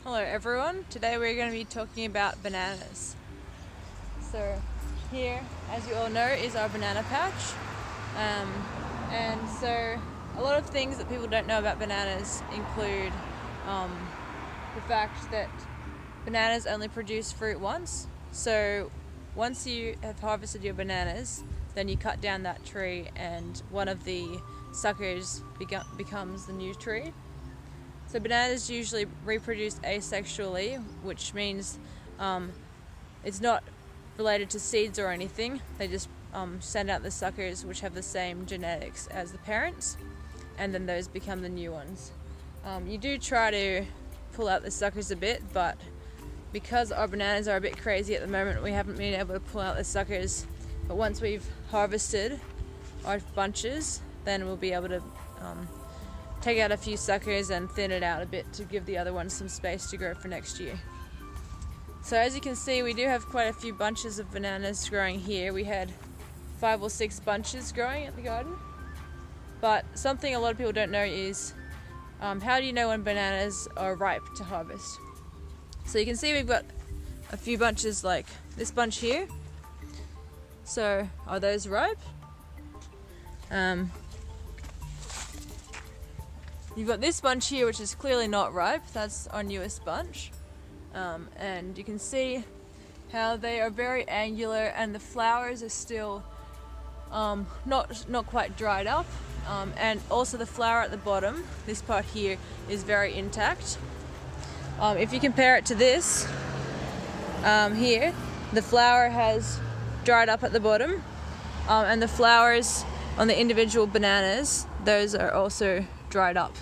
Hello everyone, today we're going to be talking about bananas. So here, as you all know, is our banana patch. And so a lot of things that people don't know about bananas include the fact that bananas only produce fruit once. So once you have harvested your bananas, then you cut down that tree and one of the suckers becomes the new tree. So bananas usually reproduce asexually, which means it's not related to seeds or anything. They just send out the suckers which have the same genetics as the parents, and then those become the new ones. You do try to pull out the suckers a bit, but because our bananas are a bit crazy at the moment, we haven't been able to pull out the suckers. But once we've harvested our bunches, then we'll be able to take out a few suckers and thin it out a bit to give the other ones some space to grow for next year. So as you can see, we do have quite a few bunches of bananas growing here. We had 5 or 6 bunches growing at the garden. But something a lot of people don't know is how do you know when bananas are ripe to harvest? So you can see we've got a few bunches like this bunch here. So are those ripe? You've got this bunch here which is clearly not ripe. That's our newest bunch. And you can see how they are very angular and the flowers are still not quite dried up. And also the flower at the bottom, this part here, is very intact. If you compare it to this here, the flower has dried up at the bottom, and the flowers on the individual bananas, those are also dried up.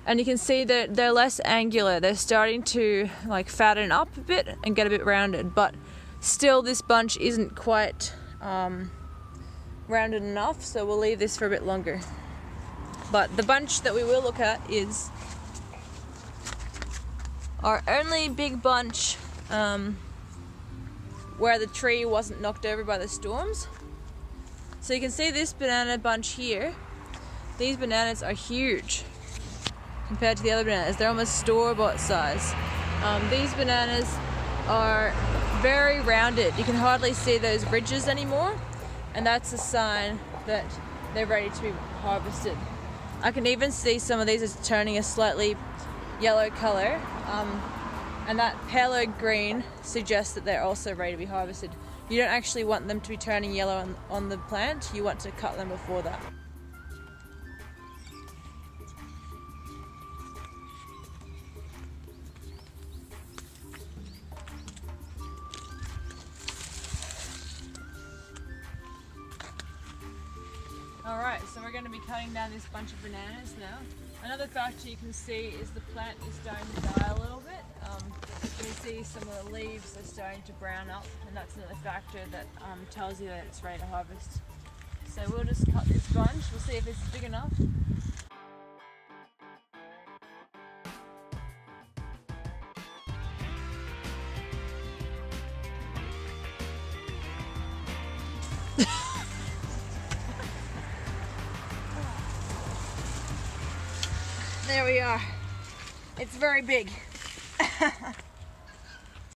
And you can see that they're less angular. They're starting to like fatten up a bit and get a bit rounded, but still this bunch isn't quite rounded enough, so we'll leave this for a bit longer. But the bunch that we will look at is our only big bunch where the tree wasn't knocked over by the storms. So you can see this banana bunch here. These bananas are huge compared to the other bananas. They're almost store-bought size. These bananas are very rounded. You can hardly see those ridges anymore, and that's a sign that they're ready to be harvested. I can even see some of these are turning a slightly yellow color, and that paler green suggests that they're also ready to be harvested. You don't actually want them to be turning yellow on the plant. You want to cut them before that. Alright, so we're going to be cutting down this bunch of bananas now. Another factor you can see is the plant is starting to die a little bit. You can see some of the leaves are starting to brown up, and that's another factor that tells you that it's ready to harvest. So we'll just cut this bunch, we'll see if it's big enough. There we are. It's very big.